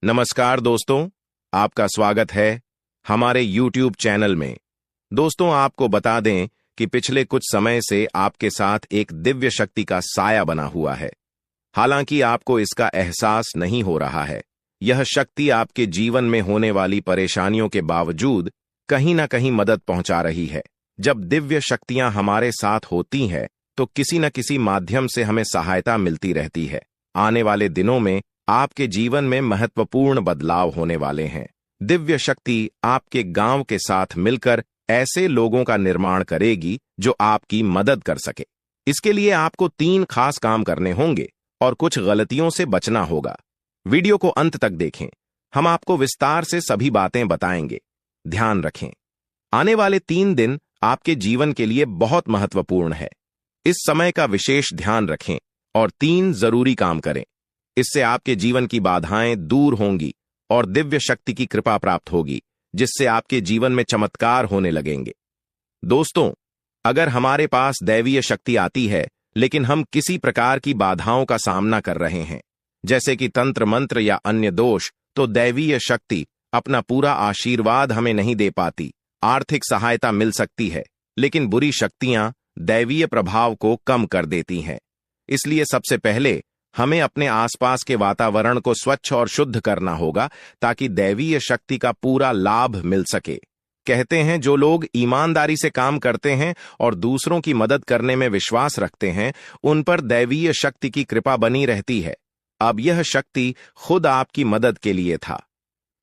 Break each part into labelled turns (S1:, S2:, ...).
S1: नमस्कार दोस्तों, आपका स्वागत है हमारे YouTube चैनल में। दोस्तों, आपको बता दें कि पिछले कुछ समय से आपके साथ एक दिव्य शक्ति का साया बना हुआ है। हालांकि आपको इसका एहसास नहीं हो रहा है। यह शक्ति आपके जीवन में होने वाली परेशानियों के बावजूद कहीं ना कहीं मदद पहुंचा रही है। जब दिव्य शक्तियां हमारे साथ होती हैं, तो किसी न किसी माध्यम से हमें सहायता मिलती रहती है। आने वाले दिनों में आपके जीवन में महत्वपूर्ण बदलाव होने वाले हैं। दिव्य शक्ति आपके गांव के साथ मिलकर ऐसे लोगों का निर्माण करेगी जो आपकी मदद कर सके। इसके लिए आपको 3 खास काम करने होंगे और कुछ गलतियों से बचना होगा। वीडियो को अंत तक देखें, हम आपको विस्तार से सभी बातें बताएंगे। ध्यान रखें, आने वाले 3 दिन आपके जीवन के लिए बहुत महत्वपूर्ण है। इस समय का विशेष ध्यान रखें और 3 जरूरी काम करें। इससे आपके जीवन की बाधाएं दूर होंगी और दिव्य शक्ति की कृपा प्राप्त होगी, जिससे आपके जीवन में चमत्कार होने लगेंगे। दोस्तों, अगर हमारे पास दैवीय शक्ति आती है लेकिन हम किसी प्रकार की बाधाओं का सामना कर रहे हैं, जैसे कि तंत्र मंत्र या अन्य दोष, तो दैवीय शक्ति अपना पूरा आशीर्वाद हमें नहीं दे पाती। आर्थिक सहायता मिल सकती है, लेकिन बुरी शक्तियां दैवीय प्रभाव को कम कर देती हैं। इसलिए सबसे पहले हमें अपने आसपास के वातावरण को स्वच्छ और शुद्ध करना होगा, ताकि दैवीय शक्ति का पूरा लाभ मिल सके। कहते हैं, जो लोग ईमानदारी से काम करते हैं और दूसरों की मदद करने में विश्वास रखते हैं, उन पर दैवीय शक्ति की कृपा बनी रहती है। अब यह शक्ति खुद आपकी मदद के लिए था।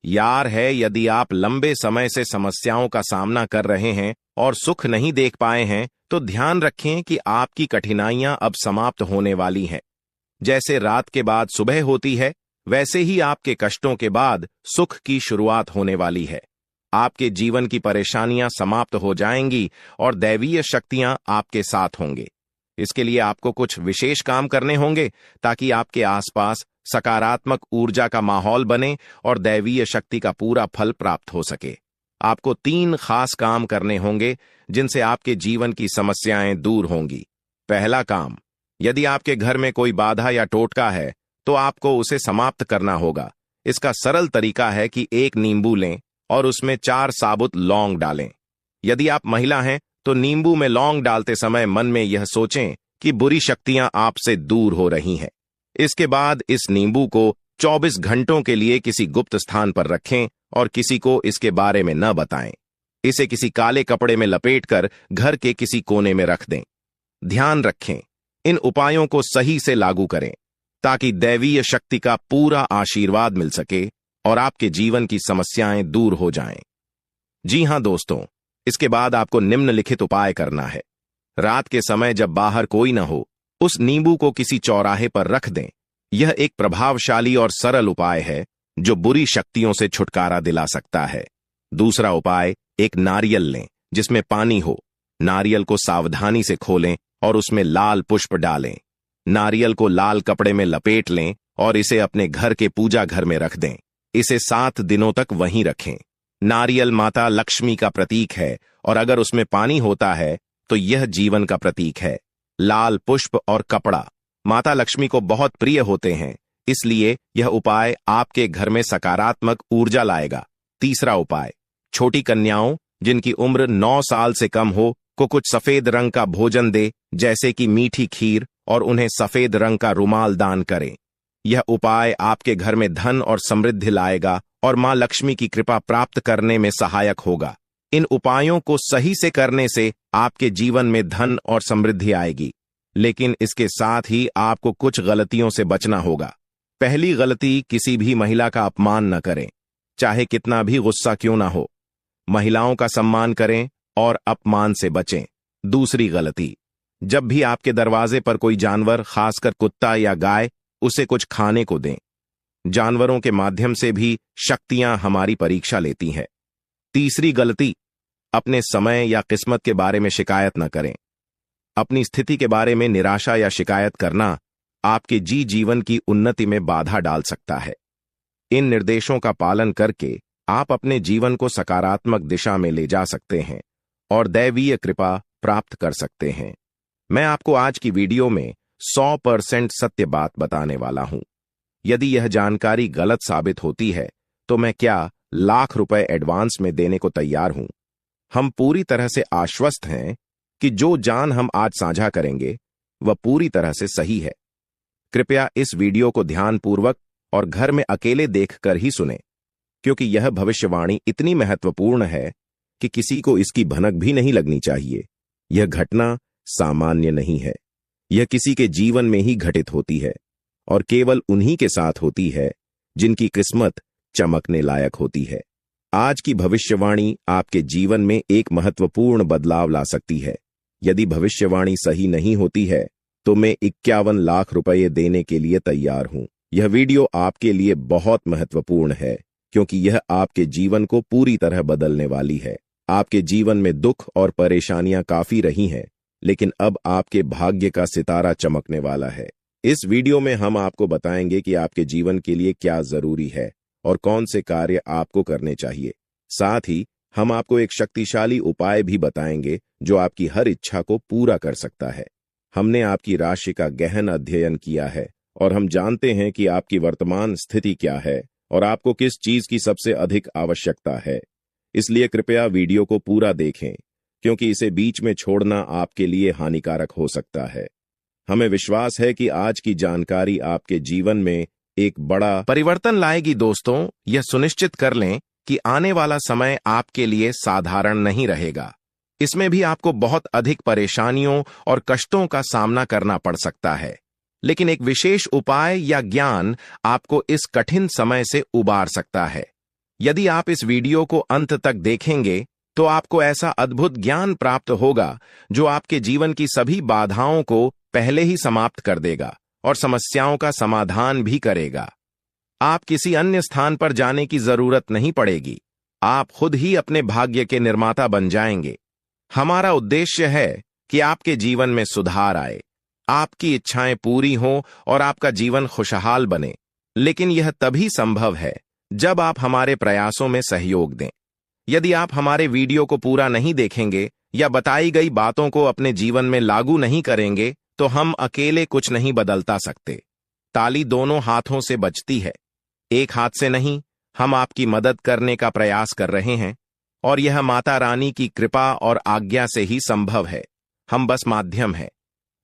S1: यार है, यदि आप लंबे समय से समस्याओं का सामना कर रहे हैं और सुख नहीं देख पाए हैं, तो ध्यान रखें कि आपकी कठिनाइयां अब समाप्त होने वाली हैं। जैसे रात के बाद सुबह होती है, वैसे ही आपके कष्टों के बाद सुख की शुरुआत होने वाली है। आपके जीवन की परेशानियां समाप्त हो जाएंगी और दैवीय शक्तियां आपके साथ होंगे। इसके लिए आपको कुछ विशेष काम करने होंगे, ताकि आपके आसपास सकारात्मक ऊर्जा का माहौल बने और दैवीय शक्ति का पूरा फल प्राप्त हो सके। आपको 3 खास काम करने होंगे, जिनसे आपके जीवन की समस्याएं दूर होंगी। पहला काम, यदि आपके घर में कोई बाधा या टोटका है, तो आपको उसे समाप्त करना होगा। इसका सरल तरीका है कि एक नींबू लें और उसमें 4 साबुत लौंग डालें। यदि आप महिला हैं, तो नींबू में लौंग डालते समय मन में यह सोचें कि बुरी शक्तियां आपसे दूर हो रही हैं। इसके बाद इस नींबू को 24 घंटों के लिए किसी गुप्त स्थान पर रखें और किसी को इसके बारे में न बताएं। इसे किसी काले कपड़े में लपेटकर घर के किसी कोने में रख दें। ध्यान रखें, इन उपायों को सही से लागू करें, ताकि दैवीय शक्ति का पूरा आशीर्वाद मिल सके और आपके जीवन की समस्याएं दूर हो जाएं। जी हां दोस्तों, इसके बाद आपको निम्नलिखित उपाय करना है। रात के समय जब बाहर कोई न हो, उस नींबू को किसी चौराहे पर रख दें। यह एक प्रभावशाली और सरल उपाय है, जो बुरी शक्तियों से छुटकारा दिला सकता है। दूसरा उपाय, एक नारियल लें जिसमें पानी हो। नारियल को सावधानी से खोलें और उसमें लाल पुष्प डालें। नारियल को लाल कपड़े में लपेट लें और इसे अपने घर के पूजा घर में रख दें। इसे 7 दिनों तक वहीं रखें। नारियल माता लक्ष्मी का प्रतीक है, और अगर उसमें पानी होता है तो यह जीवन का प्रतीक है। लाल पुष्प और कपड़ा माता लक्ष्मी को बहुत प्रिय होते हैं, इसलिए यह उपाय आपके घर में सकारात्मक ऊर्जा लाएगा। तीसरा उपाय, छोटी कन्याओं जिनकी उम्र 9 साल से कम हो को कुछ सफेद रंग का भोजन दे, जैसे कि मीठी खीर, और उन्हें सफेद रंग का रुमाल दान करें। यह उपाय आपके घर में धन और समृद्धि लाएगा और मां लक्ष्मी की कृपा प्राप्त करने में सहायक होगा। इन उपायों को सही से करने से आपके जीवन में धन और समृद्धि आएगी, लेकिन इसके साथ ही आपको कुछ गलतियों से बचना होगा। पहली गलती, किसी भी महिला का अपमान न करें, चाहे कितना भी गुस्सा क्यों ना हो। महिलाओं का सम्मान करें और अपमान से बचें। दूसरी गलती, जब भी आपके दरवाजे पर कोई जानवर, खासकर कुत्ता या गाय, उसे कुछ खाने को दें। जानवरों के माध्यम से भी शक्तियां हमारी परीक्षा लेती हैं। तीसरी गलती, अपने समय या किस्मत के बारे में शिकायत न करें। अपनी स्थिति के बारे में निराशा या शिकायत करना आपके जीवन की उन्नति में बाधा डाल सकता है। इन निर्देशों का पालन करके आप अपने जीवन को सकारात्मक दिशा में ले जा सकते हैं और दैवीय कृपा प्राप्त कर सकते हैं। मैं आपको आज की वीडियो में 100% सत्य बात बताने वाला हूं। यदि यह जानकारी गलत साबित होती है तो मैं क्या लाख रुपए एडवांस में देने को तैयार हूं। हम पूरी तरह से आश्वस्त हैं कि जो जान हम आज साझा करेंगे वह पूरी तरह से सही है। कृपया इस वीडियो को ध्यानपूर्वक और घर में अकेले देखकर ही सुनें, क्योंकि यह भविष्यवाणी इतनी महत्वपूर्ण है कि किसी को इसकी भनक भी नहीं लगनी चाहिए। यह घटना सामान्य नहीं है, यह किसी के जीवन में ही घटित होती है और केवल उन्हीं के साथ होती है जिनकी किस्मत चमकने लायक होती है। आज की भविष्यवाणी आपके जीवन में एक महत्वपूर्ण बदलाव ला सकती है। यदि भविष्यवाणी सही नहीं होती है तो मैं 51 लाख रुपए देने के लिए तैयार हूं। यह वीडियो आपके लिए बहुत महत्वपूर्ण है क्योंकि यह आपके जीवन को पूरी तरह बदलने वाली है। आपके जीवन में दुख और परेशानियां काफी रही हैं, लेकिन अब आपके भाग्य का सितारा चमकने वाला है। इस वीडियो में हम आपको बताएंगे कि आपके जीवन के लिए क्या जरूरी है और कौन से कार्य आपको करने चाहिए। साथ ही हम आपको एक शक्तिशाली उपाय भी बताएंगे जो आपकी हर इच्छा को पूरा कर सकता है। हमने आपकी राशि का गहन अध्ययन किया है और हम जानते हैं कि आपकी वर्तमान स्थिति क्या है और आपको किस चीज की सबसे अधिक आवश्यकता है। इसलिए कृपया वीडियो को पूरा देखें, क्योंकि इसे बीच में छोड़ना आपके लिए हानिकारक हो सकता है। हमें विश्वास है कि आज की जानकारी आपके जीवन में एक बड़ा परिवर्तन लाएगी। दोस्तों, यह सुनिश्चित कर लें कि आने वाला समय आपके लिए साधारण नहीं रहेगा। इसमें भी आपको बहुत अधिक परेशानियों और कष्टों का सामना करना पड़ सकता है, लेकिन एक विशेष उपाय या ज्ञान आपको इस कठिन समय से उबार सकता है। यदि आप इस वीडियो को अंत तक देखेंगे तो आपको ऐसा अद्भुत ज्ञान प्राप्त होगा जो आपके जीवन की सभी बाधाओं को पहले ही समाप्त कर देगा और समस्याओं का समाधान भी करेगा। आप किसी अन्य स्थान पर जाने की जरूरत नहीं पड़ेगी, आप खुद ही अपने भाग्य के निर्माता बन जाएंगे। हमारा उद्देश्य है कि आपके जीवन में सुधार आए, आपकी इच्छाएं पूरी हों और आपका जीवन खुशहाल बने। लेकिन यह तभी संभव है जब आप हमारे प्रयासों में सहयोग दें। यदि आप हमारे वीडियो को पूरा नहीं देखेंगे या बताई गई बातों को अपने जीवन में लागू नहीं करेंगे तो हम अकेले कुछ नहीं बदलता सकते। ताली दोनों हाथों से बजती है, एक हाथ से नहीं। हम आपकी मदद करने का प्रयास कर रहे हैं और यह माता रानी की कृपा और आज्ञा से ही संभव है। हम बस माध्यम हैं,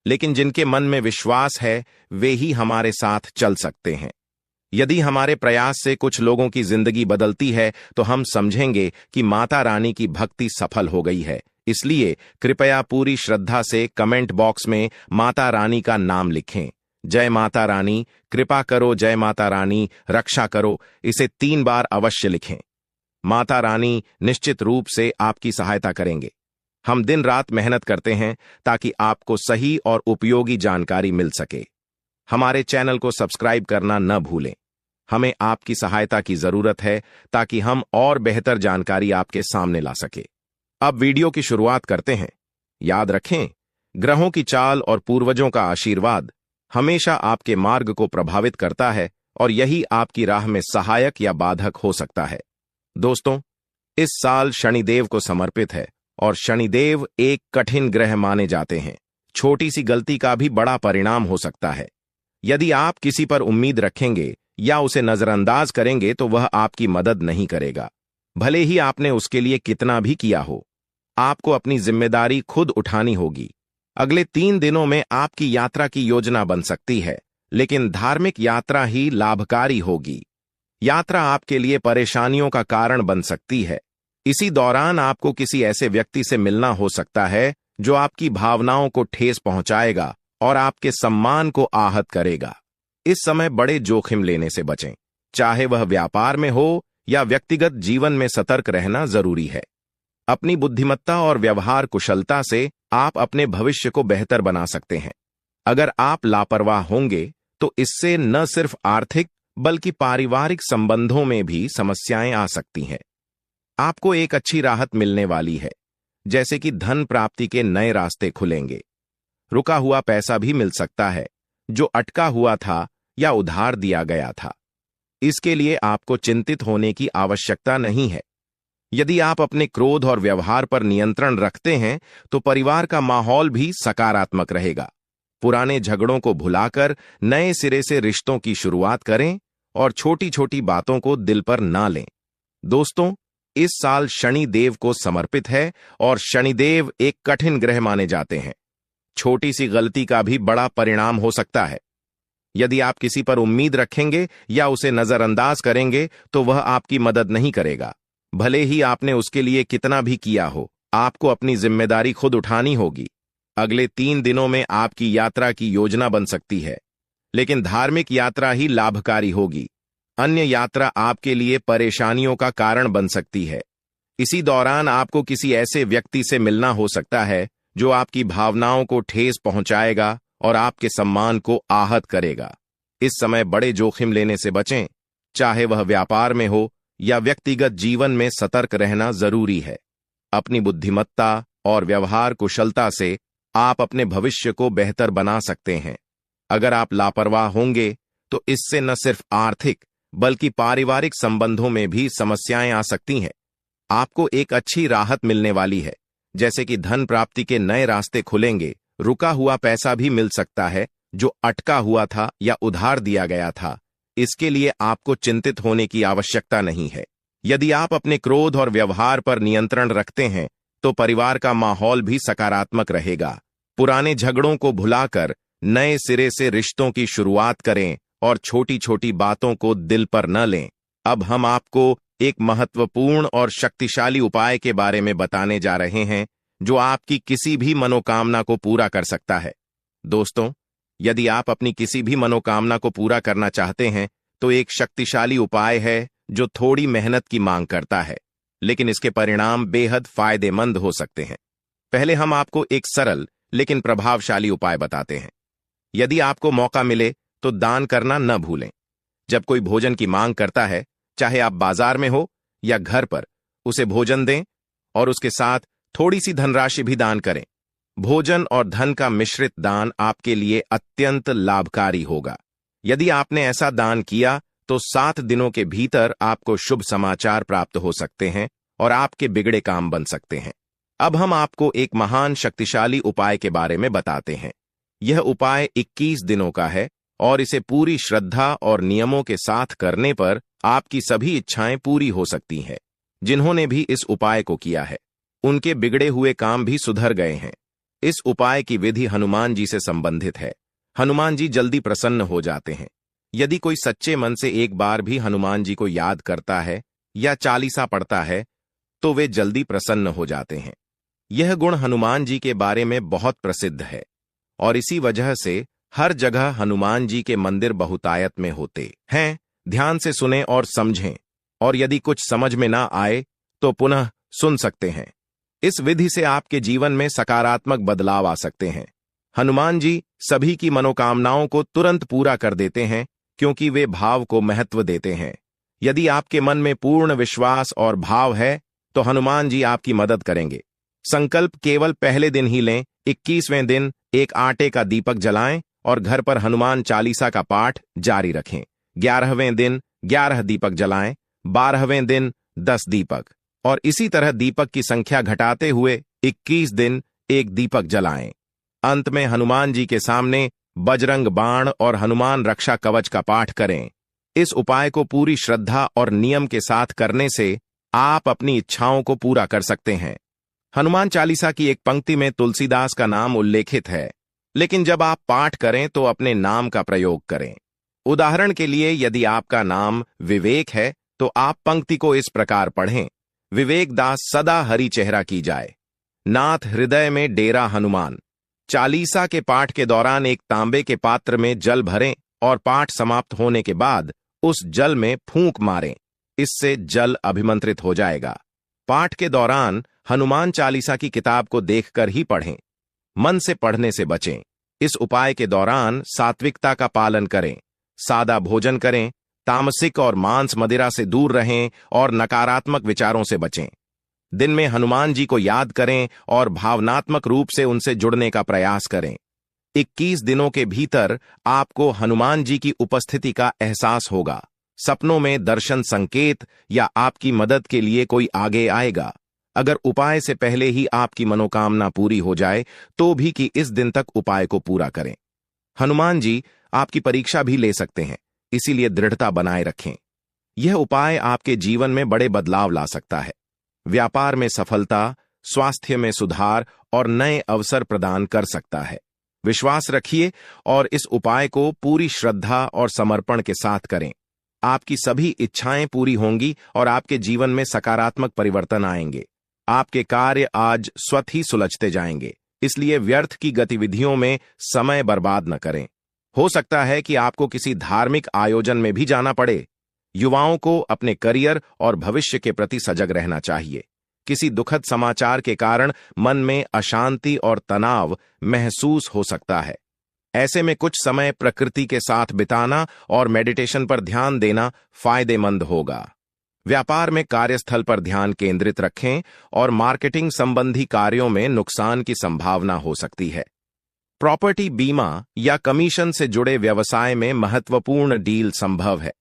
S1: लेकिन जिनके मन में विश्वास है वे ही हमारे साथ चल सकते हैं। यदि हमारे प्रयास से कुछ लोगों की जिंदगी बदलती है तो हम समझेंगे कि माता रानी की भक्ति सफल हो गई है। इसलिए कृपया पूरी श्रद्धा से कमेंट बॉक्स में माता रानी का नाम लिखें। जय माता रानी, कृपा करो, जय माता रानी, रक्षा करो, इसे 3 बार अवश्य लिखें। माता रानी निश्चित रूप से आपकी सहायता करेंगे। हम दिन रात मेहनत करते हैं ताकि आपको सही और उपयोगी जानकारी मिल सके। हमारे चैनल को सब्सक्राइब करना न भूलें। हमें आपकी सहायता की जरूरत है ताकि हम और बेहतर जानकारी आपके सामने ला सके। अब वीडियो की शुरुआत करते हैं। याद रखें, ग्रहों की चाल और पूर्वजों का आशीर्वाद हमेशा आपके मार्ग को प्रभावित करता है और यही आपकी राह में सहायक या बाधक हो सकता है। दोस्तों, इस साल शनिदेव को समर्पित है और शनिदेव एक कठिन ग्रह माने जाते हैं। छोटी सी गलती का भी बड़ा परिणाम हो सकता है। यदि आप किसी पर उम्मीद रखेंगे या उसे नजरअंदाज करेंगे तो वह आपकी मदद नहीं करेगा, भले ही आपने उसके लिए कितना भी किया हो। आपको अपनी जिम्मेदारी खुद उठानी होगी। अगले 3 दिनों में आपकी यात्रा की योजना बन सकती है, लेकिन धार्मिक यात्रा ही लाभकारी होगी। यात्रा आपके लिए परेशानियों का कारण बन सकती है। इसी दौरान आपको किसी ऐसे व्यक्ति से मिलना हो सकता है जो आपकी भावनाओं को ठेस पहुंचाएगा और आपके सम्मान को आहत करेगा। इस समय बड़े जोखिम लेने से बचें, चाहे वह व्यापार में हो या व्यक्तिगत जीवन में सतर्क रहना जरूरी है। अपनी बुद्धिमत्ता और व्यवहार कुशलता से आप अपने भविष्य को बेहतर बना सकते हैं। अगर आप लापरवाह होंगे तो इससे न सिर्फ आर्थिक बल्कि पारिवारिक संबंधों में भी समस्याएं आ सकती हैं। आपको एक अच्छी राहत मिलने वाली है, जैसे कि धन प्राप्ति के नए रास्ते खुलेंगे। रुका हुआ पैसा भी मिल सकता है जो अटका हुआ था या उधार दिया गया था। इसके लिए आपको चिंतित होने की आवश्यकता नहीं है। यदि आप अपने क्रोध और व्यवहार पर नियंत्रण रखते हैं तो परिवार का माहौल भी सकारात्मक रहेगा। पुराने झगड़ों को भुलाकर नए सिरे से रिश्तों की शुरुआत करें और छोटी छोटी बातों को दिल पर ना लें। दोस्तों, इस साल शनि देव को समर्पित है और शनिदेव एक कठिन ग्रह माने जाते हैं। छोटी सी गलती का भी बड़ा परिणाम हो सकता है। यदि आप किसी पर उम्मीद रखेंगे या उसे नजरअंदाज करेंगे तो वह आपकी मदद नहीं करेगा। भले ही आपने उसके लिए कितना भी किया हो, आपको अपनी जिम्मेदारी खुद उठानी होगी। अगले 3 दिनों में आपकी यात्रा की योजना बन सकती है, लेकिन धार्मिक यात्रा ही लाभकारी होगी। अन्य यात्रा आपके लिए परेशानियों का कारण बन सकती है। इसी दौरान आपको किसी ऐसे व्यक्ति से मिलना हो सकता है जो आपकी भावनाओं को ठेस पहुंचाएगा और आपके सम्मान को आहत करेगा। इस समय बड़े जोखिम लेने से बचें, चाहे वह व्यापार में हो या व्यक्तिगत जीवन में। सतर्क रहना जरूरी है। अपनी बुद्धिमत्ता और व्यवहार कुशलता से आप अपने भविष्य को बेहतर बना सकते हैं। अगर आप लापरवाह होंगे तो इससे न सिर्फ आर्थिक बल्कि पारिवारिक संबंधों में भी समस्याएं आ सकती हैं। आपको एक अच्छी राहत मिलने वाली है, जैसे कि धन प्राप्ति के नए रास्ते खुलेंगे। रुका हुआ पैसा भी मिल सकता है जो अटका हुआ था या उधार दिया गया था। इसके लिए आपको चिंतित होने की आवश्यकता नहीं है। यदि आप अपने क्रोध और व्यवहार पर नियंत्रण रखते हैं तो परिवार का माहौल भी सकारात्मक रहेगा। पुराने झगड़ों को भुलाकर नए सिरे से रिश्तों की शुरुआत करें और छोटी छोटी बातों को दिल पर न लें। अब हम आपको एक महत्वपूर्ण और शक्तिशाली उपाय के बारे में बताने जा रहे हैं जो आपकी किसी भी मनोकामना को पूरा कर सकता है। दोस्तों, यदि आप अपनी किसी भी मनोकामना को पूरा करना चाहते हैं तो एक शक्तिशाली उपाय है जो थोड़ी मेहनत की मांग करता है, लेकिन इसके परिणाम बेहद फायदेमंद हो सकते हैं। पहले हम आपको एक सरल लेकिन प्रभावशाली उपाय बताते हैं। यदि आपको मौका मिले तो दान करना न भूलें। जब कोई भोजन की मांग करता है, चाहे आप बाजार में हो या घर पर, उसे भोजन दें और उसके साथ थोड़ी सी धनराशि भी दान करें। भोजन और धन का मिश्रित दान आपके लिए अत्यंत लाभकारी होगा। यदि आपने ऐसा दान किया तो 7 दिनों के भीतर आपको शुभ समाचार प्राप्त हो सकते हैं और आपके बिगड़े काम बन सकते हैं। अब हम आपको एक महान शक्तिशाली उपाय के बारे में बताते हैं। यह उपाय 21 दिनों का है और इसे पूरी श्रद्धा और नियमों के साथ करने पर आपकी सभी इच्छाएं पूरी हो सकती हैं। जिन्होंने भी इस उपाय को किया है, उनके बिगड़े हुए काम भी सुधर गए हैं। इस उपाय की विधि हनुमान जी से संबंधित है। हनुमान जी जल्दी प्रसन्न हो जाते हैं। यदि कोई सच्चे मन से एक बार भी हनुमान जी को याद करता है या चालीसा पढ़ता है तो वे जल्दी प्रसन्न हो जाते हैं। यह गुण हनुमान जी के बारे में बहुत प्रसिद्ध है और इसी वजह से हर जगह हनुमान जी के मंदिर बहुतायत में होते हैं। ध्यान से सुनें और समझें, और यदि कुछ समझ में ना आए तो पुनः सुन सकते हैं। इस विधि से आपके जीवन में सकारात्मक बदलाव आ सकते हैं। हनुमान जी सभी की मनोकामनाओं को तुरंत पूरा कर देते हैं क्योंकि वे भाव को महत्व देते हैं। यदि आपके मन में पूर्ण विश्वास और भाव है तो हनुमान जी आपकी मदद करेंगे। संकल्प केवल पहले दिन ही लें। 21वें दिन एक आटे का दीपक जलाएं और घर पर हनुमान चालीसा का पाठ जारी रखें। 11वें दिन 11 दीपक जलाएं, 12वें दिन 10 दीपक, और इसी तरह दीपक की संख्या घटाते हुए 21 दिन एक दीपक जलाएं। अंत में हनुमान जी के सामने बजरंग बाण और हनुमान रक्षा कवच का पाठ करें। इस उपाय को पूरी श्रद्धा और नियम के साथ करने से आप अपनी इच्छाओं को पूरा कर सकते हैं। हनुमान चालीसा की एक पंक्ति में तुलसीदास का नाम उल्लेखित है, लेकिन जब आप पाठ करें तो अपने नाम का प्रयोग करें। उदाहरण के लिए, यदि आपका नाम विवेक है तो आप पंक्ति को इस प्रकार पढ़ें: विवेक दास सदा हरि चेहरा की जाए, नाथ हृदय में डेरा हनुमान। चालीसा के पाठ के दौरान एक तांबे के पात्र में जल भरें और पाठ समाप्त होने के बाद उस जल में फूंक मारें। इससे जल अभिमंत्रित हो जाएगा। पाठ के दौरान हनुमान चालीसा की किताब को देखकर ही पढ़ें। मन से पढ़ने से बचें। इस उपाय के दौरान सात्विकता का पालन करें, सादा भोजन करें, तामसिक और मांस मदिरा से दूर रहें और नकारात्मक विचारों से बचें। दिन में हनुमान जी को याद करें और भावनात्मक रूप से उनसे जुड़ने का प्रयास करें। 21 दिनों के भीतर आपको हनुमान जी की उपस्थिति का एहसास होगा। सपनों में दर्शन संकेत या आपकी मदद के लिए कोई आगे आएगा। अगर उपाय से पहले ही आपकी मनोकामना पूरी हो जाए तो भी कि इस दिन तक उपाय को पूरा करें। हनुमान जी आपकी परीक्षा भी ले सकते हैं, इसीलिए दृढ़ता बनाए रखें। यह उपाय आपके जीवन में बड़े बदलाव ला सकता है। व्यापार में सफलता, स्वास्थ्य में सुधार और नए अवसर प्रदान कर सकता है। विश्वास रखिए और इस उपाय को पूरी श्रद्धा और समर्पण के साथ करें। आपकी सभी इच्छाएं पूरी होंगी और आपके जीवन में सकारात्मक परिवर्तन आएंगे। आपके कार्य आज स्वतः ही सुलझते जाएंगे, इसलिए व्यर्थ की गतिविधियों में समय बर्बाद न करें। हो सकता है कि आपको किसी धार्मिक आयोजन में भी जाना पड़े। युवाओं को अपने करियर और भविष्य के प्रति सजग रहना चाहिए। किसी दुखद समाचार के कारण मन में अशांति और तनाव महसूस हो सकता है। ऐसे में कुछ समय प्रकृति के साथ बिताना और मेडिटेशन पर ध्यान देना फायदेमंद होगा। व्यापार में कार्यस्थल पर ध्यान केंद्रित रखें और मार्केटिंग संबंधी कार्यों में नुकसान की संभावना हो सकती है। प्रॉपर्टी बीमा या कमीशन से जुड़े व्यवसाय में महत्वपूर्ण डील संभव है।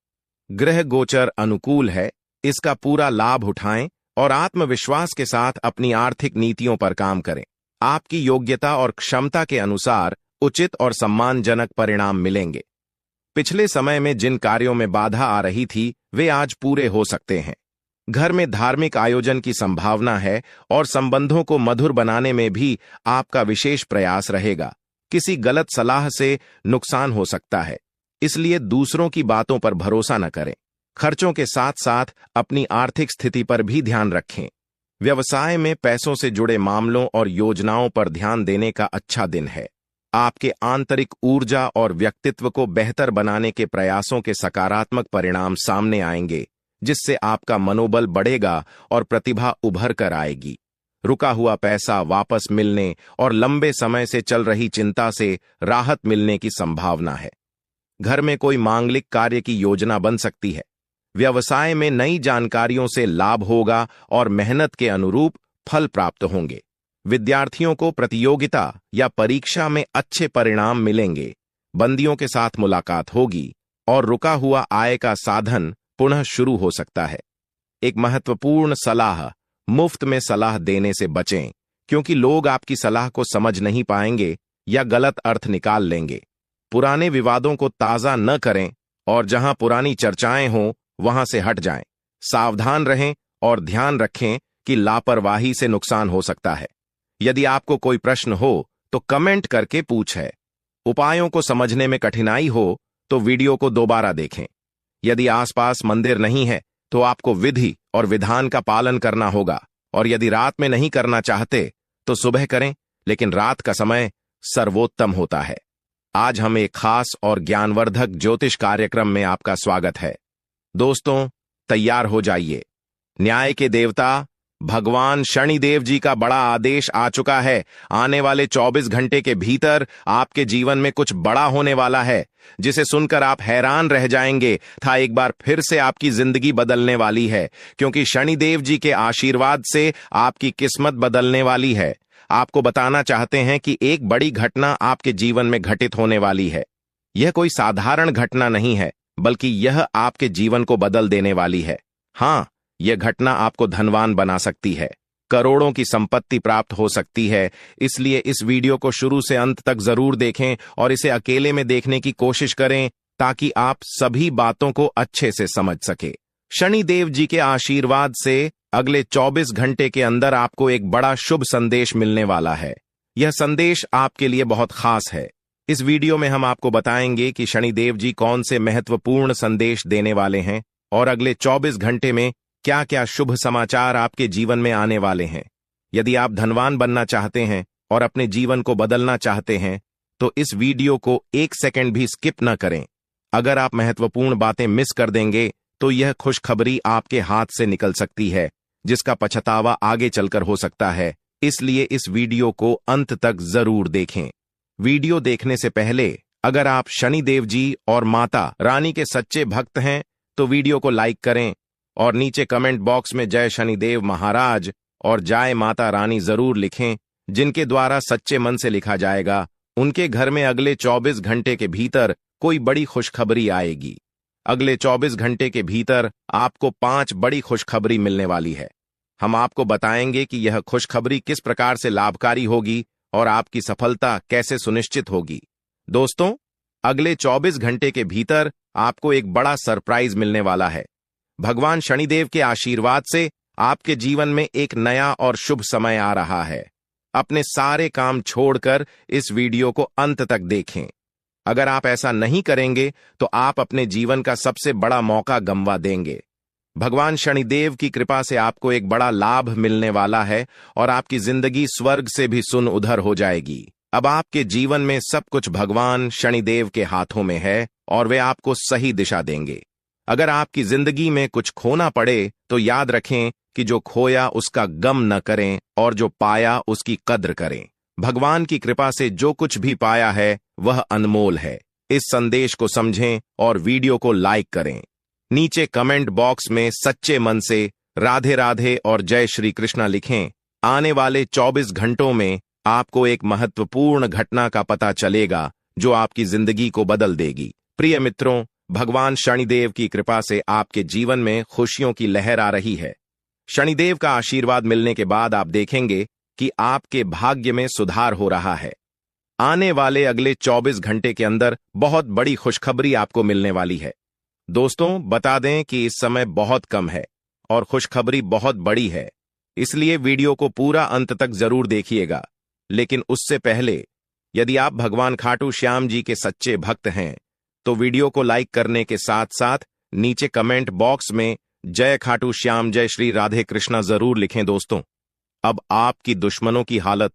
S1: ग्रह गोचर अनुकूल है, इसका पूरा लाभ उठाएं और आत्मविश्वास के साथ अपनी आर्थिक नीतियों पर काम करें। आपकी योग्यता और क्षमता के अनुसार उचित और सम्मानजनक परिणाम मिलेंगे। पिछले समय में जिन कार्यों में बाधा आ रही थी, वे आज पूरे हो सकते हैं। घर में धार्मिक आयोजन की संभावना है और संबंधों को मधुर बनाने में भी आपका विशेष प्रयास रहेगा। किसी गलत सलाह से नुकसान हो सकता है, इसलिए दूसरों की बातों पर भरोसा न करें। खर्चों के साथ साथ अपनी आर्थिक स्थिति पर भी ध्यान रखें। व्यवसाय में पैसों से जुड़े मामलों और योजनाओं पर ध्यान देने का अच्छा दिन है। आपके आंतरिक ऊर्जा और व्यक्तित्व को बेहतर बनाने के प्रयासों के सकारात्मक परिणाम सामने आएंगे, जिससे आपका मनोबल बढ़ेगा और प्रतिभा उभर कर आएगी। रुका हुआ पैसा वापस मिलने और लंबे समय से चल रही चिंता से राहत मिलने की संभावना है। घर में कोई मांगलिक कार्य की योजना बन सकती है। व्यवसाय में नई जानकारियों से लाभ होगा और मेहनत के अनुरूप फल प्राप्त होंगे। विद्यार्थियों को प्रतियोगिता या परीक्षा में अच्छे परिणाम मिलेंगे। बंदियों के साथ मुलाकात होगी और रुका हुआ आय का साधन पुनः शुरू हो सकता है। एक महत्वपूर्ण सलाह, मुफ्त में सलाह देने से बचें, क्योंकि लोग आपकी सलाह को समझ नहीं पाएंगे या गलत अर्थ निकाल लेंगे। पुराने विवादों को ताज़ा न करें और जहां पुरानी चर्चाएं हों, वहां से हट जाएं। सावधान रहें और ध्यान रखें कि लापरवाही से नुकसान हो सकता है। यदि आपको कोई प्रश्न हो तो कमेंट करके पूछें। उपायों को समझने में कठिनाई हो तो वीडियो को दोबारा देखें। यदि आसपास मंदिर नहीं है तो आपको विधि और विधान का पालन करना होगा, और यदि रात में नहीं करना चाहते तो सुबह करें, लेकिन रात का समय सर्वोत्तम होता है। आज हम एक खास और ज्ञानवर्धक ज्योतिष कार्यक्रम में आपका स्वागत है। दोस्तों, तैयार हो जाइए। न्याय के देवता भगवान शनिदेव जी का बड़ा आदेश आ चुका है। आने वाले 24 घंटे के भीतर आपके जीवन में कुछ बड़ा होने वाला है, जिसे सुनकर आप हैरान रह जाएंगे। एक बार फिर से आपकी जिंदगी बदलने वाली है, क्योंकि शनिदेव जी के आशीर्वाद से आपकी किस्मत बदलने वाली है। आपको बताना चाहते हैं कि एक बड़ी घटना आपके जीवन में घटित होने वाली है। यह कोई साधारण घटना नहीं है, बल्कि यह आपके जीवन को बदल देने वाली है। हाँ, यह घटना आपको धनवान बना सकती है, करोड़ों की संपत्ति प्राप्त हो सकती है। इसलिए इस वीडियो को शुरू से अंत तक जरूर देखें और इसे अकेले में देखने की कोशिश करें, ताकि आप सभी बातों को अच्छे से समझ सके। शनिदेव जी के आशीर्वाद से अगले 24 घंटे के अंदर आपको एक बड़ा शुभ संदेश मिलने वाला है। यह संदेश आपके लिए बहुत खास है। इस वीडियो में हम आपको बताएंगे कि शनिदेव जी कौन से महत्वपूर्ण संदेश देने वाले हैं और अगले 24 घंटे में क्या क्या शुभ समाचार आपके जीवन में आने वाले हैं। यदि आप धनवान बनना चाहते हैं और अपने जीवन को बदलना चाहते हैं, तो इस वीडियो को 1 सेकंड भी स्किप न करें। अगर आप महत्वपूर्ण बातें मिस कर देंगे तो यह खुशखबरी आपके हाथ से निकल सकती है, जिसका पछतावा आगे चलकर हो सकता है। इसलिए इस वीडियो को अंत तक जरूर देखें। वीडियो देखने से पहले अगर आप शनिदेव जी और माता रानी के सच्चे भक्त हैं तो वीडियो को लाइक करें और नीचे कमेंट बॉक्स में जय शनिदेव महाराज और जय माता रानी जरूर लिखें। जिनके द्वारा सच्चे मन से लिखा जाएगा, उनके घर में अगले 24 घंटे के भीतर कोई बड़ी खुशखबरी आएगी। अगले 24 घंटे के भीतर आपको 5 बड़ी खुशखबरी मिलने वाली है। हम आपको बताएंगे कि यह खुशखबरी किस प्रकार से लाभकारी होगी और आपकी सफलता कैसे सुनिश्चित होगी। दोस्तों, अगले 24 घंटे के भीतर आपको एक बड़ा सरप्राइज मिलने वाला है। भगवान शनिदेव के आशीर्वाद से आपके जीवन में एक नया और शुभ समय आ रहा है। अपने सारे काम छोड़कर इस वीडियो को अंत तक देखें। अगर आप ऐसा नहीं करेंगे तो आप अपने जीवन का सबसे बड़ा मौका गंवा देंगे। भगवान शनिदेव की कृपा से आपको एक बड़ा लाभ मिलने वाला है और आपकी जिंदगी स्वर्ग से भी सुन उधर हो जाएगी। अब आपके जीवन में सब कुछ भगवान शनिदेव के हाथों में है और वे आपको सही दिशा देंगे। अगर आपकी जिंदगी में कुछ खोना पड़े तो याद रखें कि जो खोया उसका गम न करें और जो पाया उसकी कद्र करें। भगवान की कृपा से जो कुछ भी पाया है वह अनमोल है। इस संदेश को समझें और वीडियो को लाइक करें। नीचे कमेंट बॉक्स में सच्चे मन से राधे राधे और जय श्री कृष्णा लिखें। आने वाले 24 घंटों में आपको एक महत्वपूर्ण घटना का पता चलेगा जो आपकी जिंदगी को बदल देगी। प्रिय मित्रों, भगवान शनिदेव की कृपा से आपके जीवन में खुशियों की लहर आ रही है। शनिदेव का आशीर्वाद मिलने के बाद आप देखेंगे कि आपके भाग्य में सुधार हो रहा है। आने वाले अगले 24 घंटे के अंदर बहुत बड़ी खुशखबरी आपको मिलने वाली है। दोस्तों, बता दें कि इस समय बहुत कम है और खुशखबरी बहुत बड़ी है, इसलिए वीडियो को पूरा अंत तक जरूर देखिएगा। लेकिन उससे पहले यदि आप भगवान खाटू श्याम जी के सच्चे भक्त हैं तो वीडियो को लाइक करने के साथ साथ नीचे कमेंट बॉक्स में जय खाटू श्याम जय श्री राधे कृष्णा जरूर लिखें। दोस्तों, अब आपकी दुश्मनों की हालत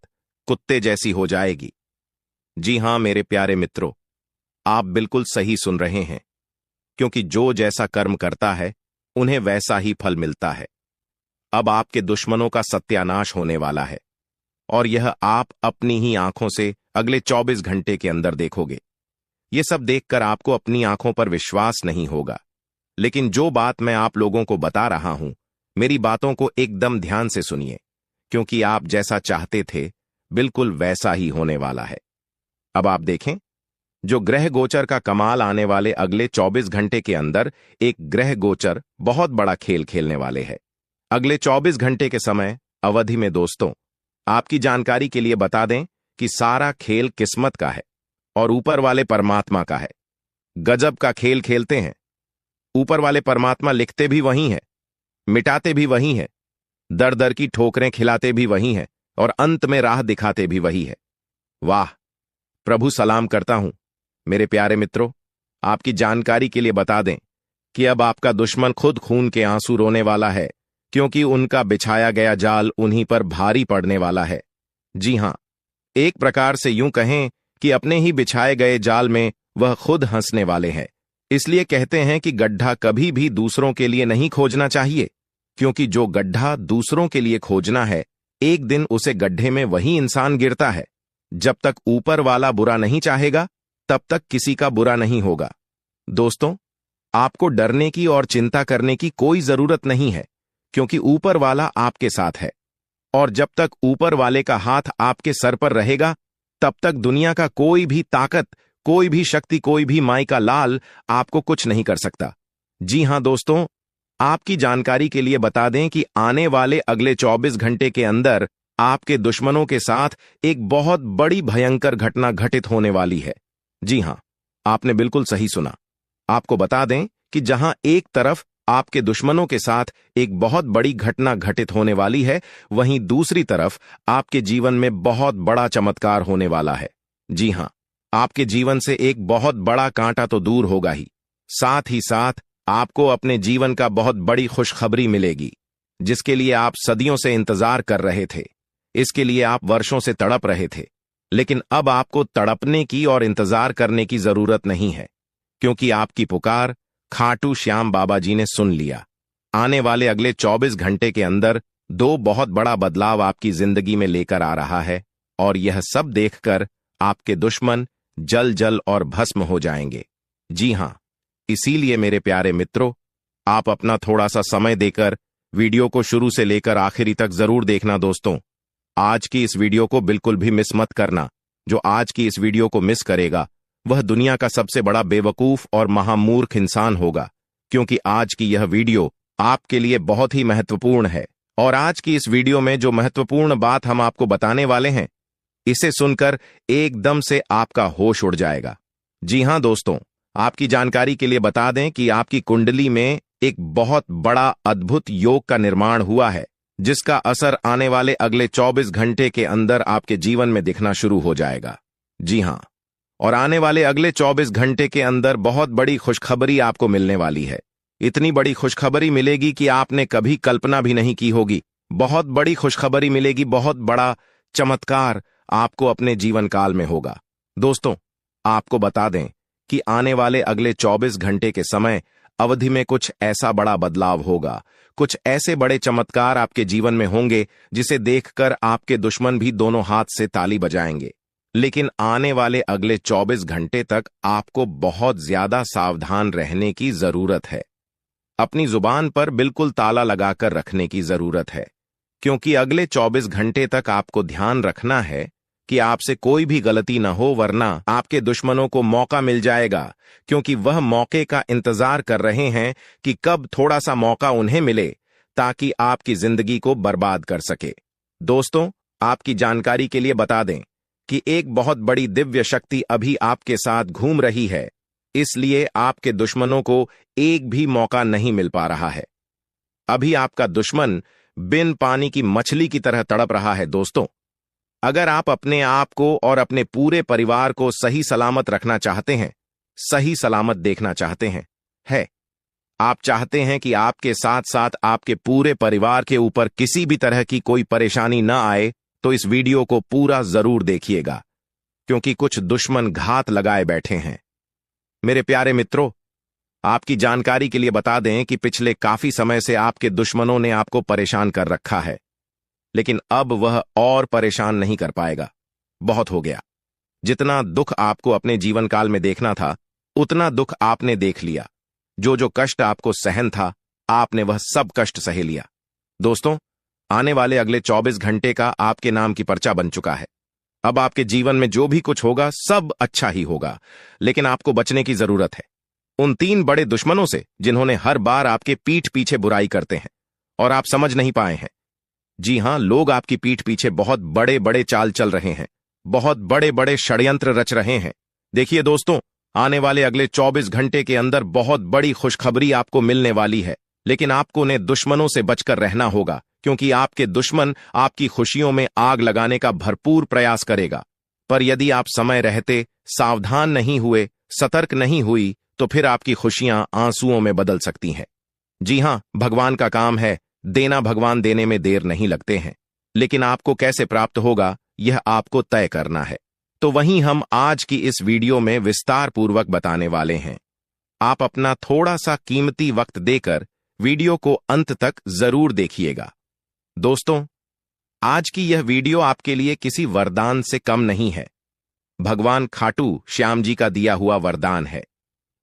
S1: कुत्ते जैसी हो जाएगी। जी हां मेरे प्यारे मित्रों, आप बिल्कुल सही सुन रहे हैं, क्योंकि जो जैसा कर्म करता है उन्हें वैसा ही फल मिलता है। अब आपके दुश्मनों का सत्यानाश होने वाला है और यह आप अपनी ही आंखों से अगले 24 घंटे के अंदर देखोगे। ये सब देखकर आपको अपनी आंखों पर विश्वास नहीं होगा, लेकिन जो बात मैं आप लोगों को बता रहा हूं, मेरी बातों को एकदम ध्यान से सुनिए, क्योंकि आप जैसा चाहते थे बिल्कुल वैसा ही होने वाला है। अब आप देखें, जो ग्रह गोचर का कमाल आने वाले अगले 24 घंटे के अंदर एक ग्रह गोचर बहुत बड़ा खेल खेलने वाले हैं। अगले 24 घंटे के समय अवधि में दोस्तों, आपकी जानकारी के लिए बता दें कि सारा खेल किस्मत का है और ऊपर वाले परमात्मा का है। गजब का खेल खेलते हैं। ऊपर वाले परमात्मा लिखते भी वही हैं, मिटाते भी वही हैं, दर दर की ठोकरें खिलाते भी वही हैं और अंत में राह दिखाते भी वही है। वाह, प्रभु सलाम करता हूं। मेरे प्यारे मित्रों, आपकी जानकारी के लिए बता दें कि अब आपका दुश्मन खुद खून के आंसू रोने वाला है, क्योंकि उनका बिछाया गया जाल उन्हीं पर भारी पड़ने वाला है। जी हां, एक प्रकार से यूं कहें कि अपने ही बिछाए गए जाल में वह खुद हंसने वाले हैं। इसलिए कहते हैं कि गड्ढा कभी भी दूसरों के लिए नहीं खोजना चाहिए, क्योंकि जो गड्ढा दूसरों के लिए खोजना है, एक दिन उसे गड्ढे में वही इंसान गिरता है। जब तक ऊपर वाला बुरा नहीं चाहेगा तब तक किसी का बुरा नहीं होगा। दोस्तों, आपको डरने की और चिंता करने की कोई जरूरत नहीं है, क्योंकि ऊपर वाला आपके साथ है और जब तक ऊपर वाले का हाथ आपके सर पर रहेगा तब तक दुनिया का कोई भी ताकत, कोई भी शक्ति, कोई भी माई का लाल आपको कुछ नहीं कर सकता। जी हां दोस्तों, आपकी जानकारी के लिए बता दें कि आने वाले अगले 24 घंटे के अंदर आपके दुश्मनों के साथ एक बहुत बड़ी भयंकर घटना घटित होने वाली है। जी हां, आपने बिल्कुल सही सुना। आपको बता दें कि जहां एक तरफ आपके दुश्मनों के साथ एक बहुत बड़ी घटना घटित होने वाली है, वहीं दूसरी तरफ आपके जीवन में बहुत बड़ा चमत्कार होने वाला है। जी हां, आपके जीवन से एक बहुत बड़ा कांटा तो दूर होगा ही साथ आपको अपने जीवन का बहुत बड़ी खुशखबरी मिलेगी, जिसके लिए आप सदियों से इंतजार कर रहे थे। इसके लिए आप वर्षों से तड़प रहे थे, लेकिन अब आपको तड़पने की और इंतजार करने की जरूरत नहीं है, क्योंकि आपकी पुकार खाटू श्याम बाबा जी ने सुन लिया। आने वाले अगले 24 घंटे के अंदर दो बहुत बड़ा बदलाव आपकी जिंदगी में लेकर आ रहा है और यह सब देखकर आपके दुश्मन जल जल और भस्म हो जाएंगे। जी हां, इसीलिए मेरे प्यारे मित्रों, आप अपना थोड़ा सा समय देकर वीडियो को शुरू से लेकर आखिरी तक जरूर देखना। दोस्तों, आज की इस वीडियो को बिल्कुल भी मिस मत करना। जो आज की इस वीडियो को मिस करेगा वह दुनिया का सबसे बड़ा बेवकूफ और महामूर्ख इंसान होगा, क्योंकि आज की यह वीडियो आपके लिए बहुत ही महत्वपूर्ण है। और आज की इस वीडियो में जो महत्वपूर्ण बात हम आपको बताने वाले हैं, इसे सुनकर एकदम से आपका होश उड़ जाएगा। जी हां दोस्तों, आपकी जानकारी के लिए बता दें कि आपकी कुंडली में एक बहुत बड़ा अद्भुत योग का निर्माण हुआ है, जिसका असर आने वाले अगले 24 घंटे के अंदर आपके जीवन में दिखना शुरू हो जाएगा। जी हां, और आने वाले अगले 24 घंटे के अंदर बहुत बड़ी खुशखबरी आपको मिलने वाली है। इतनी बड़ी खुशखबरी मिलेगी कि आपने कभी कल्पना भी नहीं की होगी। बहुत बड़ी खुशखबरी मिलेगी, बहुत बड़ा चमत्कार आपको अपने जीवन काल में होगा। दोस्तों, आपको बता दें कि आने वाले अगले 24 घंटे के समय अवधि में कुछ ऐसा बड़ा बदलाव होगा, कुछ ऐसे बड़े चमत्कार आपके जीवन में होंगे जिसे देखकर आपके दुश्मन भी दोनों हाथ से ताली बजाएंगे। लेकिन आने वाले अगले 24 घंटे तक आपको बहुत ज्यादा सावधान रहने की जरूरत है। अपनी जुबान पर बिल्कुल ताला लगाकर रखने की जरूरत है, क्योंकि अगले 24 घंटे तक आपको ध्यान रखना है कि आपसे कोई भी गलती न हो, वरना आपके दुश्मनों को मौका मिल जाएगा, क्योंकि वह मौके का इंतजार कर रहे हैं कि कब थोड़ा सा मौका उन्हें मिले ताकि आपकी जिंदगी को बर्बाद कर सके। दोस्तों, आपकी जानकारी के लिए बता दें कि एक बहुत बड़ी दिव्य शक्ति अभी आपके साथ घूम रही है, इसलिए आपके दुश्मनों को एक भी मौका नहीं मिल पा रहा है। अभी आपका दुश्मन बिन पानी की मछली की तरह तड़प रहा है। दोस्तों, अगर आप अपने आप को और अपने पूरे परिवार को सही सलामत रखना चाहते हैं, सही सलामत देखना चाहते हैं, आप चाहते हैं कि आपके साथ साथ आपके पूरे परिवार के ऊपर किसी भी तरह की कोई परेशानी न आए, तो इस वीडियो को पूरा जरूर देखिएगा, क्योंकि कुछ दुश्मन घात लगाए बैठे हैं। मेरे प्यारे मित्रों, आपकी जानकारी के लिए बता दें कि पिछले काफी समय से आपके दुश्मनों ने आपको परेशान कर रखा है, लेकिन अब वह और परेशान नहीं कर पाएगा। बहुत हो गया। जितना दुख आपको अपने जीवन काल में देखना था, उतना दुख आपने देख लिया। जो जो कष्ट आपको सहन था, आपने वह सब कष्ट सह लिया। दोस्तों, आने वाले अगले 24 घंटे का आपके नाम की पर्चा बन चुका है। अब आपके जीवन में जो भी कुछ होगा, सब अच्छा ही होगा, लेकिन आपको बचने की जरूरत है उन 3 बड़े दुश्मनों से, जिन्होंने हर बार आपके पीठ पीछे बुराई करते हैं और आप समझ नहीं पाए हैं। जी हां, लोग आपकी पीठ पीछे बहुत बड़े बड़े चाल चल रहे हैं, बहुत बड़े बड़े षड्यंत्र रच रहे हैं। देखिए दोस्तों, आने वाले अगले 24 घंटे के अंदर बहुत बड़ी खुशखबरी आपको मिलने वाली है, लेकिन आपको उन्हें दुश्मनों से बचकर रहना होगा, क्योंकि आपके दुश्मन आपकी खुशियों में आग लगाने का भरपूर प्रयास करेगा। पर यदि आप समय रहते सावधान नहीं हुए, सतर्क नहीं हुई, तो फिर आपकी खुशियां आंसुओं में बदल सकती हैं। जी हां, भगवान का काम है देना, भगवान देने में देर नहीं लगते हैं, लेकिन आपको कैसे प्राप्त होगा, यह आपको तय करना है। तो वहीं हम आज की इस वीडियो में विस्तार पूर्वक बताने वाले हैं। आप अपना थोड़ा सा कीमती वक्त देकर वीडियो को अंत तक जरूर देखिएगा। दोस्तों, आज की यह वीडियो आपके लिए किसी वरदान से कम नहीं है। भगवान खाटू श्याम जी का दिया हुआ वरदान है।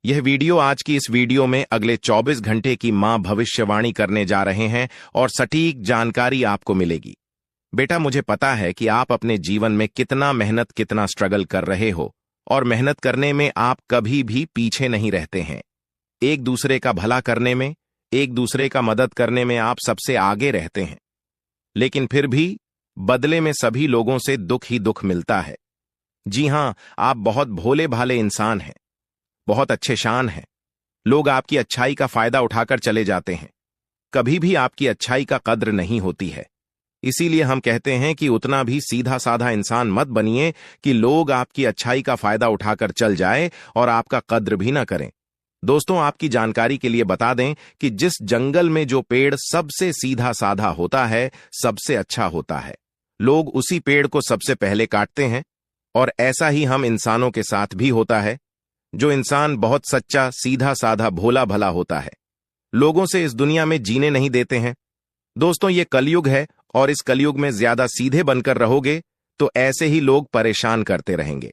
S1: यह वीडियो, आज की इस वीडियो में अगले 24 घंटे की मां भविष्यवाणी करने जा रहे हैं और सटीक जानकारी आपको मिलेगी। बेटा, मुझे पता है कि आप अपने जीवन में कितना मेहनत, कितना स्ट्रगल कर रहे हो, और मेहनत करने में आप कभी भी पीछे नहीं रहते हैं। एक दूसरे का भला करने में, एक दूसरे का मदद करने में आप सबसे आगे रहते हैं, लेकिन फिर भी बदले में सभी लोगों से दुख ही दुख मिलता है। जी हां, आप बहुत भोले भाले इंसान हैं, बहुत अच्छे शान हैं। लोग आपकी अच्छाई का फायदा उठाकर चले जाते हैं, कभी भी आपकी अच्छाई का कद्र नहीं होती है। इसीलिए हम कहते हैं कि उतना भी सीधा साधा इंसान मत बनिए कि लोग आपकी अच्छाई का फायदा उठाकर चल जाए और आपका कद्र भी ना करें। दोस्तों, आपकी जानकारी के लिए बता दें कि जिस जंगल में जो पेड़ सबसे सीधा साधा होता है, सबसे अच्छा होता है, लोग उसी पेड़ को सबसे पहले काटते हैं। और ऐसा ही हम इंसानों के साथ भी होता है। जो इंसान बहुत सच्चा, सीधा साधा, भोला भला होता है, लोगों से इस दुनिया में जीने नहीं देते हैं। दोस्तों, ये कलयुग है, और इस कलयुग में ज्यादा सीधे बनकर रहोगे तो ऐसे ही लोग परेशान करते रहेंगे।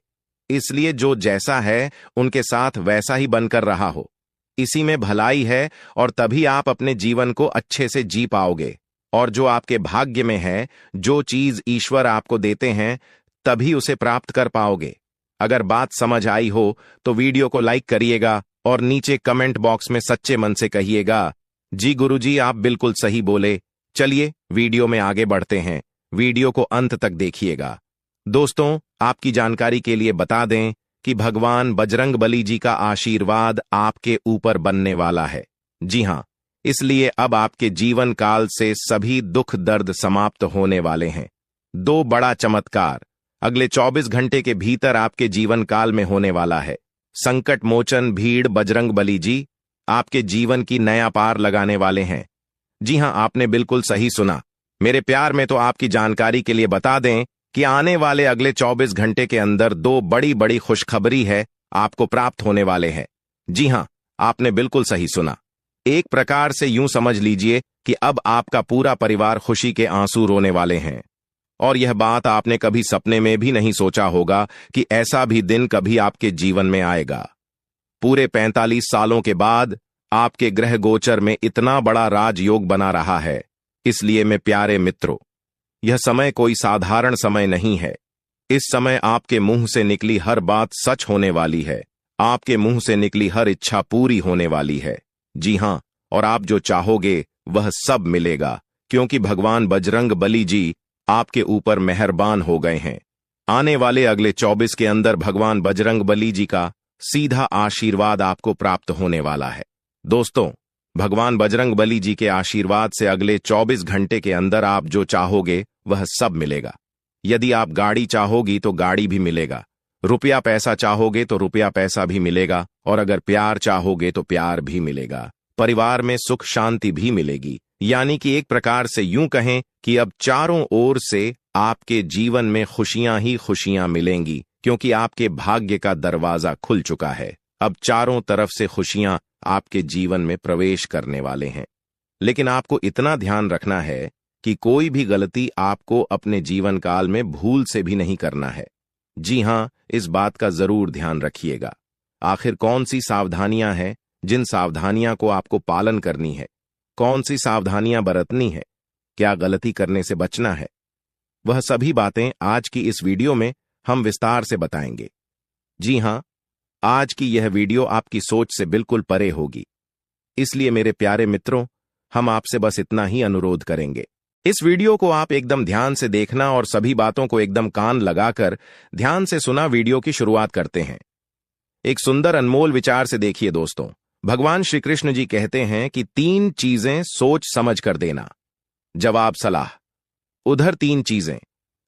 S1: इसलिए जो जैसा है, उनके साथ वैसा ही बनकर रहा हो। इसी में भलाई है, और तभी आप अपने जीवन को अच्छे से जी पाओगे। और जो आपके भाग्य में है, जो चीज ईश्वर आपको देते हैं, तभी उसे प्राप्त कर पाओगे। अगर बात समझ आई हो तो वीडियो को लाइक करिएगा और नीचे कमेंट बॉक्स में सच्चे मन से कहिएगा, जी गुरुजी, आप बिल्कुल सही बोले। चलिए वीडियो में आगे बढ़ते हैं, वीडियो को अंत तक देखिएगा। दोस्तों, आपकी जानकारी के लिए बता दें कि भगवान बजरंगबली जी का आशीर्वाद आपके ऊपर बनने वाला है। जी हां, इसलिए अब आपके जीवन काल से सभी दुख दर्द समाप्त होने वाले हैं। दो बड़ा चमत्कार अगले 24 घंटे के भीतर आपके जीवन काल में होने वाला है। संकट मोचन भीड़ बजरंगबली जी आपके जीवन की नया पार लगाने वाले हैं। जी हां, आपने बिल्कुल सही सुना। मेरे प्यार में तो आपकी जानकारी के लिए बता दें कि आने वाले अगले 24 घंटे के अंदर दो बड़ी बड़ी खुशखबरी है आपको प्राप्त होने वाले हैं। जी हां, आपने बिल्कुल सही सुना। एक प्रकार से यूं समझ लीजिए कि अब आपका पूरा परिवार खुशी के आंसू रोने वाले हैं। और यह बात आपने कभी सपने में भी नहीं सोचा होगा कि ऐसा भी दिन कभी आपके जीवन में आएगा। पूरे 45 सालों के बाद आपके ग्रह गोचर में इतना बड़ा राजयोग बना रहा है। इसलिए मैं प्यारे मित्रों, यह समय कोई साधारण समय नहीं है। इस समय आपके मुंह से निकली हर बात सच होने वाली है। आपके मुंह से निकली हर इच्छा पूरी होने वाली है। जी हां, और आप जो चाहोगे वह सब मिलेगा, क्योंकि भगवान बजरंगबली जी आपके ऊपर मेहरबान हो गए हैं। आने वाले अगले 24 के अंदर भगवान बजरंगबली जी का सीधा आशीर्वाद आपको प्राप्त होने वाला है। दोस्तों, भगवान बजरंगबली जी के आशीर्वाद से अगले 24 घंटे के अंदर आप जो चाहोगे वह सब मिलेगा। यदि आप गाड़ी चाहोगी तो गाड़ी भी मिलेगा, रुपया पैसा चाहोगे तो रुपया पैसा भी मिलेगा, और अगर प्यार चाहोगे तो प्यार भी मिलेगा। परिवार में सुख शांति भी मिलेगी। यानी कि एक प्रकार से यूं कहें कि अब चारों ओर से आपके जीवन में खुशियां ही खुशियां मिलेंगी, क्योंकि आपके भाग्य का दरवाजा खुल चुका है। अब चारों तरफ से खुशियां आपके जीवन में प्रवेश करने वाले हैं। लेकिन आपको इतना ध्यान रखना है कि कोई भी गलती आपको अपने जीवन काल में भूल से भी नहीं करना है। जी हां, इस बात का जरूर ध्यान रखिएगा। आखिर कौन सी सावधानियां हैं जिन सावधानियां को आपको पालन करनी है? कौन सी सावधानियां बरतनी है? क्या गलती करने से बचना है? वह सभी बातें आज की इस वीडियो में हम विस्तार से बताएंगे। जी हां, आज की यह वीडियो आपकी सोच से बिल्कुल परे होगी। इसलिए मेरे प्यारे मित्रों, हम आपसे बस इतना ही अनुरोध करेंगे। इस वीडियो को आप एकदम ध्यान से देखना और सभी बातों को एकदम कान लगाकर ध्यान से सुना वीडियो की शुरुआत करते हैं। एक सुंदर अनमोल विचार से देखिए दोस्तों। भगवान श्री कृष्ण जी कहते हैं कि 3 चीजें सोच समझ कर देना। जवाब सलाह। उधर 3 चीजें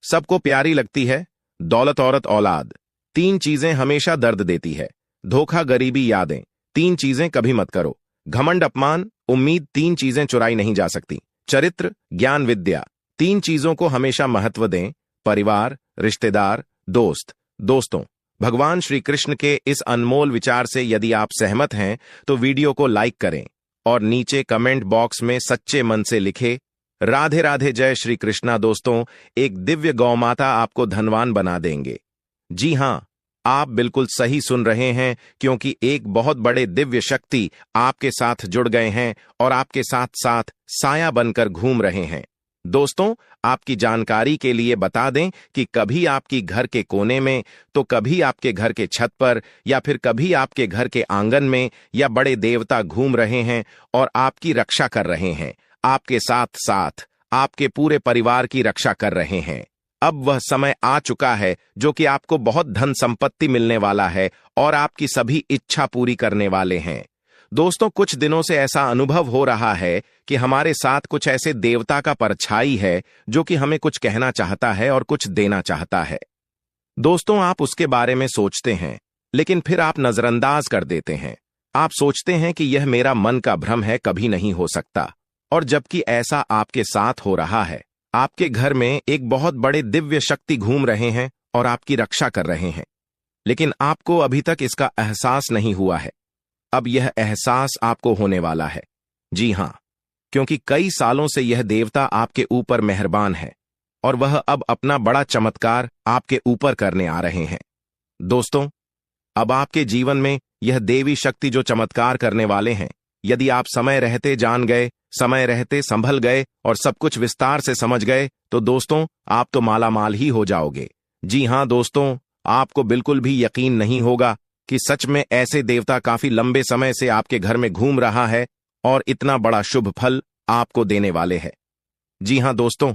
S1: सबको प्यारी लगती है, दौलत औरत औलाद। 3 चीजें हमेशा दर्द देती है, धोखा गरीबी यादें। 3 चीजें कभी मत करो, घमंड अपमान उम्मीद। 3 चीजें चुराई नहीं जा सकती, चरित्र ज्ञान विद्या। 3 चीजों को हमेशा महत्व दें, परिवार रिश्तेदार दोस्त। दोस्तों, भगवान श्री कृष्ण के इस अनमोल विचार से यदि आप सहमत हैं तो वीडियो को लाइक करें और नीचे कमेंट बॉक्स में सच्चे मन से लिखे राधे राधे जय श्री कृष्णा। दोस्तों, एक दिव्य गौमाता आपको धनवान बना देंगे। जी हां, आप बिल्कुल सही सुन रहे हैं, क्योंकि एक बहुत बड़े दिव्य शक्ति आपके साथ जुड़ गए हैं और आपके साथ साथ साया बनकर घूम रहे हैं। दोस्तों, आपकी जानकारी के लिए बता दें कि कभी आपकी घर के कोने में, तो कभी आपके घर के छत पर, या फिर कभी आपके घर के आंगन में या बड़े देवता घूम रहे हैं और आपकी रक्षा कर रहे हैं। आपके साथ साथ आपके पूरे परिवार की रक्षा कर रहे हैं। अब वह समय आ चुका है जो कि आपको बहुत धन संपत्ति मिलने वाला है और आपकी सभी इच्छा पूरी करने वाले हैं। दोस्तों, कुछ दिनों से ऐसा अनुभव हो रहा है कि हमारे साथ कुछ ऐसे देवता का परछाई है जो कि हमें कुछ कहना चाहता है और कुछ देना चाहता है। दोस्तों, आप उसके बारे में सोचते हैं, लेकिन फिर आप नजरअंदाज कर देते हैं। आप सोचते हैं कि यह मेरा मन का भ्रम है, कभी नहीं हो सकता। और जबकि ऐसा आपके साथ हो रहा है, आपके घर में एक बहुत बड़े दिव्य शक्ति घूम रहे हैं और आपकी रक्षा कर रहे हैं, लेकिन आपको अभी तक इसका एहसास नहीं हुआ है। अब यह एहसास आपको होने वाला है। जी हां, क्योंकि कई सालों से यह देवता आपके ऊपर मेहरबान है और वह अब अपना बड़ा चमत्कार आपके ऊपर करने आ रहे हैं। दोस्तों, अब आपके जीवन में यह देवी शक्ति जो चमत्कार करने वाले हैं, यदि आप समय रहते जान गए, समय रहते संभल गए और सब कुछ विस्तार से समझ गए, तो दोस्तों, आप तो मालामाल ही हो जाओगे। जी हां दोस्तों, आपको बिल्कुल भी यकीन नहीं होगा कि सच में ऐसे देवता काफी लंबे समय से आपके घर में घूम रहा है और इतना बड़ा शुभ फल आपको देने वाले हैं। जी हां दोस्तों,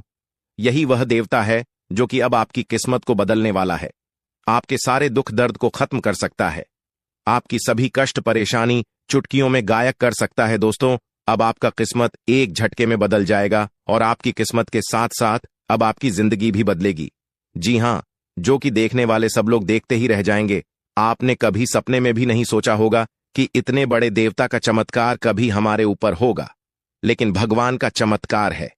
S1: यही वह देवता है जो कि अब आपकी किस्मत को बदलने वाला है। आपके सारे दुख दर्द को खत्म कर सकता है, आपकी सभी कष्ट परेशानी चुटकियों में गायब कर सकता है। दोस्तों, अब आपका किस्मत एक झटके में बदल जाएगा और आपकी किस्मत के साथ साथ अब आपकी जिंदगी भी बदलेगी। जी हां, जो कि देखने वाले सब लोग देखते ही रह जाएंगे। आपने कभी सपने में भी नहीं सोचा होगा कि इतने बड़े देवता का चमत्कार कभी हमारे ऊपर होगा, लेकिन भगवान का चमत्कार है,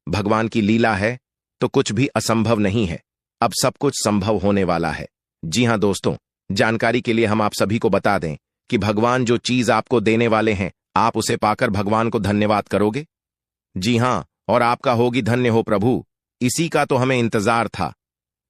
S1: भगवान की लीला है, तो कुछ भी असंभव नहीं है। अब सब कुछ संभव होने वाला है। जी हां दोस्तों, जानकारी के लिए हम आप सभी को बता दें कि भगवान जो चीज आपको देने वाले हैं, आप उसे पाकर भगवान को धन्यवाद करोगे। जी हां, और आपका होगी धन्य हो प्रभु, इसी का तो हमें इंतजार था।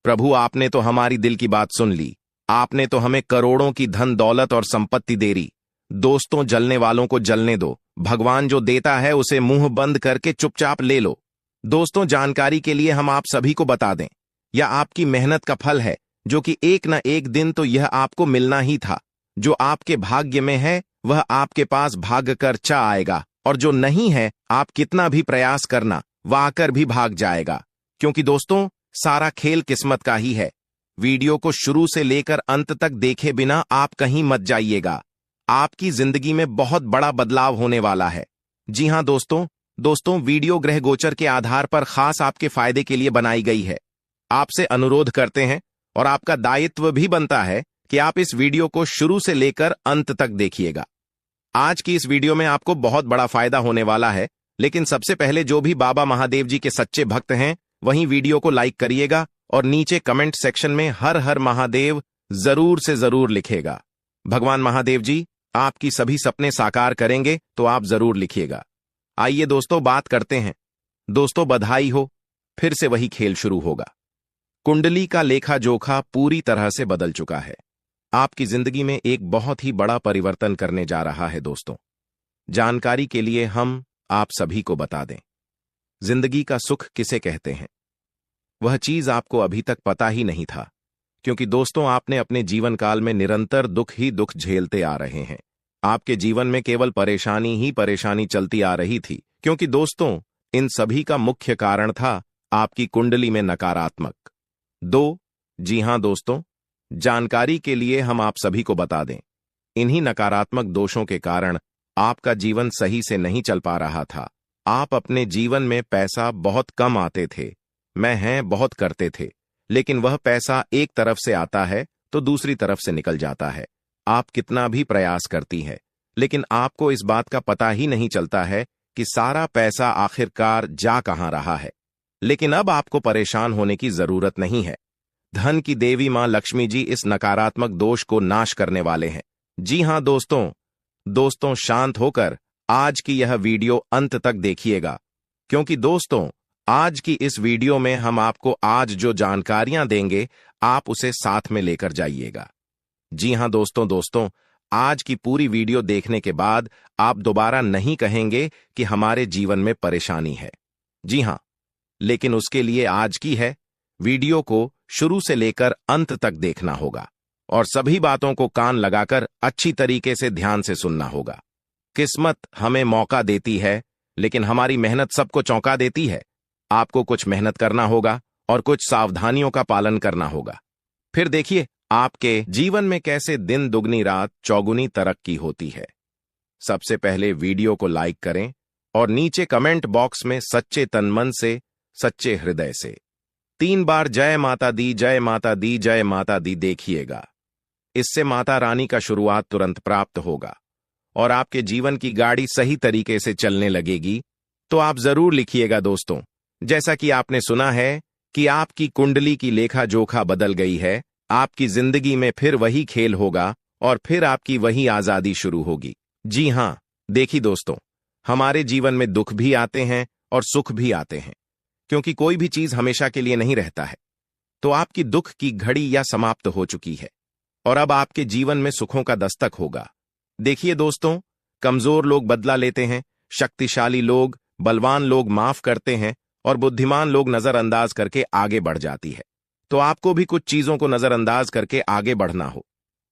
S1: प्रभु, आपने तो हमारी दिल की बात सुन ली, आपने तो हमें करोड़ों की धन दौलत और संपत्ति दे दी। दोस्तों, जलने वालों को जलने दो, भगवान जो देता है उसे मुंह बंद करके चुपचाप ले लो। दोस्तों, जानकारी के लिए हम आप सभी को बता दें, यह आपकी मेहनत का फल है, जो कि एक न एक दिन तो यह आपको मिलना ही था। जो आपके भाग्य में है वह आपके पास भाग कर चा आएगा, और जो नहीं है, आप कितना भी प्रयास करना, वह आकर भी भाग जाएगा। क्योंकि दोस्तों, सारा खेल किस्मत का ही है। वीडियो को शुरू से लेकर अंत तक देखे बिना आप कहीं मत जाइएगा। आपकी जिंदगी में बहुत बड़ा बदलाव होने वाला है। जी हां दोस्तों, वीडियो ग्रह गोचर के आधार पर खास आपके फायदे के लिए बनाई गई है। आपसे अनुरोध करते हैं और आपका दायित्व भी बनता है कि आप इस वीडियो को शुरू से लेकर अंत तक देखिएगा। आज की इस वीडियो में आपको बहुत बड़ा फायदा होने वाला है, लेकिन सबसे पहले जो भी बाबा महादेव जी के सच्चे भक्त हैं, वहीं वीडियो को लाइक करिएगा और नीचे कमेंट सेक्शन में हर हर महादेव जरूर से जरूर लिखेगा। भगवान महादेव जी आपकी सभी सपने साकार करेंगे, तो आप जरूर लिखिएगा। आइए दोस्तों, बात करते हैं। दोस्तों, बधाई हो, फिर से वही खेल शुरू होगा। कुंडली का लेखा जोखा पूरी तरह से बदल चुका है। आपकी जिंदगी में एक बहुत ही बड़ा परिवर्तन करने जा रहा है। दोस्तों, जानकारी के लिए हम आप सभी को बता दें, जिंदगी का सुख किसे कहते हैं, वह चीज आपको अभी तक पता ही नहीं था। क्योंकि दोस्तों, आपने अपने जीवन काल में निरंतर दुख ही दुख झेलते आ रहे हैं। आपके जीवन में केवल परेशानी ही परेशानी चलती आ रही थी। क्योंकि दोस्तों, इन सभी का मुख्य कारण था आपकी कुंडली में नकारात्मक जी हां दोस्तों, जानकारी के लिए हम आप सभी को बता दें, इन्हीं नकारात्मक दोषों के कारण आपका जीवन सही से नहीं चल पा रहा था। आप अपने जीवन में पैसा बहुत कम आते थे, बहुत करते थे, लेकिन वह पैसा एक तरफ से आता है तो दूसरी तरफ से निकल जाता है। आप कितना भी प्रयास करती है, लेकिन आपको इस बात का पता ही नहीं चलता है कि सारा पैसा आखिरकार जा कहां रहा है। लेकिन अब आपको परेशान होने की जरूरत नहीं है। धन की देवी मां लक्ष्मी जी इस नकारात्मक दोष को नाश करने वाले हैं। जी हां दोस्तों, शांत होकर आज की यह वीडियो अंत तक देखिएगा, क्योंकि दोस्तों, आज की इस वीडियो में हम आपको आज जो जानकारियां देंगे, आप उसे साथ में लेकर जाइएगा। जी हां दोस्तों, आज की पूरी वीडियो देखने के बाद आप दोबारा नहीं कहेंगे कि हमारे जीवन में परेशानी है। जी हां, लेकिन उसके लिए आज की है वीडियो को शुरू से लेकर अंत तक देखना होगा और सभी बातों को कान लगाकर अच्छी तरीके से ध्यान से सुनना होगा। किस्मत हमें मौका देती है, लेकिन हमारी मेहनत सबको चौंका देती है। आपको कुछ मेहनत करना होगा और कुछ सावधानियों का पालन करना होगा। फिर देखिए आपके जीवन में कैसे दिन दुगनी रात चौगुनी तरक्की होती है। सबसे पहले वीडियो को लाइक करें और नीचे कमेंट बॉक्स में सच्चे तन मन से, सच्चे हृदय से 3 बार जय माता दी, जय माता दी, जय माता दी देखिएगा। इससे माता रानी का शुरुआत तुरंत प्राप्त होगा और आपके जीवन की गाड़ी सही तरीके से चलने लगेगी। तो आप जरूर लिखिएगा दोस्तों, जैसा कि आपने सुना है कि आपकी कुंडली की लेखा जोखा बदल गई है। आपकी जिंदगी में फिर वही खेल होगा और फिर आपकी वही आजादी शुरू होगी। जी हां, देखिए दोस्तों, हमारे जीवन में दुख भी आते हैं और सुख भी आते हैं, क्योंकि कोई भी चीज हमेशा के लिए नहीं रहता है। तो आपकी दुख की घड़ी या समाप्त हो चुकी है और अब आपके जीवन में सुखों का दस्तक होगा। देखिए दोस्तों, कमजोर लोग बदला लेते हैं, शक्तिशाली लोग, बलवान लोग माफ करते हैं और बुद्धिमान लोग नजरअंदाज करके आगे बढ़ जाती है। तो आपको भी कुछ चीजों को नजरअंदाज करके आगे बढ़ना हो।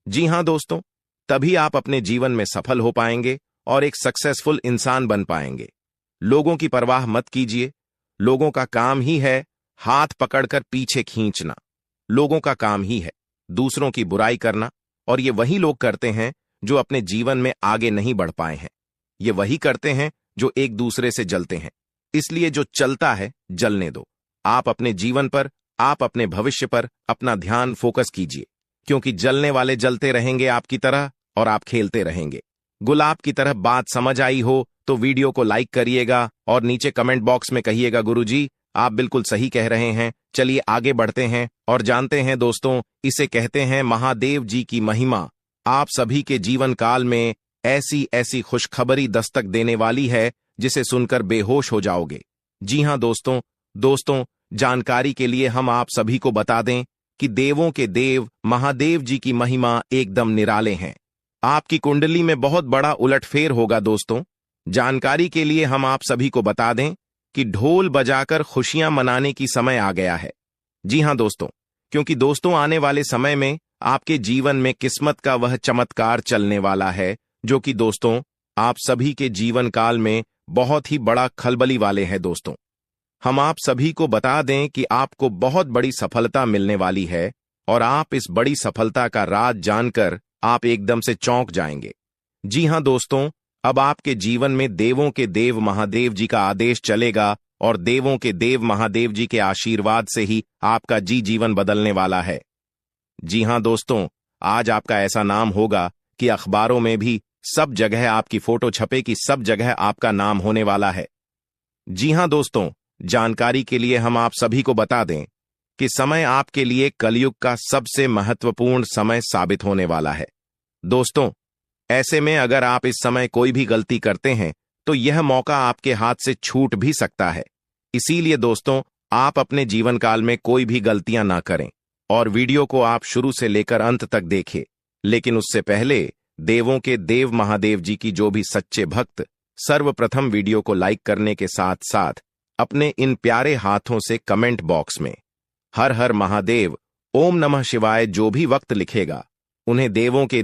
S1: जी हां दोस्तों, तभी आप अपने जीवन में सफल हो पाएंगे और एक सक्सेसफुल इंसान बन पाएंगे। लोगों की परवाह मत कीजिए। लोगों का काम ही है हाथ पकड़कर पीछे खींचना। लोगों का काम ही है, दूसरों की बुराई करना, और ये वही लोग करते हैं जो अपने जीवन में आगे नहीं बढ़ पाए हैं। ये वही करते हैं जो एक दूसरे से जलते हैं। इसलिए जो चलता है जलने दो। आप अपने जीवन पर, आप अपने भविष्य पर अपना ध्यान फोकस कीजिए, क्योंकि जलने वाले जलते रहेंगे आपकी तरह और आप खेलते रहेंगे। गुलाब की तरह बात समझ आई हो तो वीडियो को लाइक करिएगा और नीचे कमेंट बॉक्स में कहिएगा गुरुजी आप बिल्कुल सही कह रहे हैं। चलिए आगे बढ़ते हैं और जानते हैं दोस्तों, इसे कहते हैं महादेव जी की महिमा। आप सभी के जीवन काल में ऐसी ऐसी खुशखबरी दस्तक देने वाली है जिसे सुनकर बेहोश हो जाओगे। जी हां दोस्तों, जानकारी के लिए हम आप सभी को बता दें कि देवों के देव महादेव जी की महिमा एकदम निराले हैं। आपकी कुंडली में बहुत बड़ा उलटफेर होगा दोस्तों। जानकारी के लिए हम आप सभी को बता दें कि ढोल बजाकर खुशियां मनाने की समय आ गया है। जी हां दोस्तों, क्योंकि दोस्तों आने वाले समय में आपके जीवन में किस्मत का वह चमत्कार चलने वाला है जो कि दोस्तों आप सभी के जीवन काल में बहुत ही बड़ा खलबली वाले हैं। दोस्तों हम आप सभी को बता दें कि आपको बहुत बड़ी सफलता मिलने वाली है और आप इस बड़ी सफलता का राज जानकर आप एकदम से चौंक जाएंगे। जी हां दोस्तों, अब आपके जीवन में देवों के देव महादेव जी का आदेश चलेगा और देवों के देव महादेव जी के आशीर्वाद से ही आपका जीवन बदलने वाला है। जी हां दोस्तों, आज आपका ऐसा नाम होगा कि अखबारों में भी सब जगह आपकी फोटो छपे कि सब जगह आपका नाम होने वाला है। जी हां दोस्तों, जानकारी के लिए हम आप सभी को बता दें कि समय आपके लिए कलयुग का सबसे महत्वपूर्ण समय साबित होने वाला है। दोस्तों ऐसे में अगर आप इस समय कोई भी गलती करते हैं तो यह मौका आपके हाथ से छूट भी सकता है। इसीलिए दोस्तों आप अपने जीवन काल में कोई भी गलतियां ना करें और वीडियो को आप शुरू से लेकर अंत तक देखें। लेकिन उससे पहले देवों के देव महादेव जी की जो भी सच्चे भक्त सर्वप्रथम वीडियो को लाइक करने के साथ साथ अपने इन प्यारे हाथों से कमेंट बॉक्स में हर हर महादेव, ओम नमः शिवाय जो भी वक्त लिखेगा उन्हें देवों के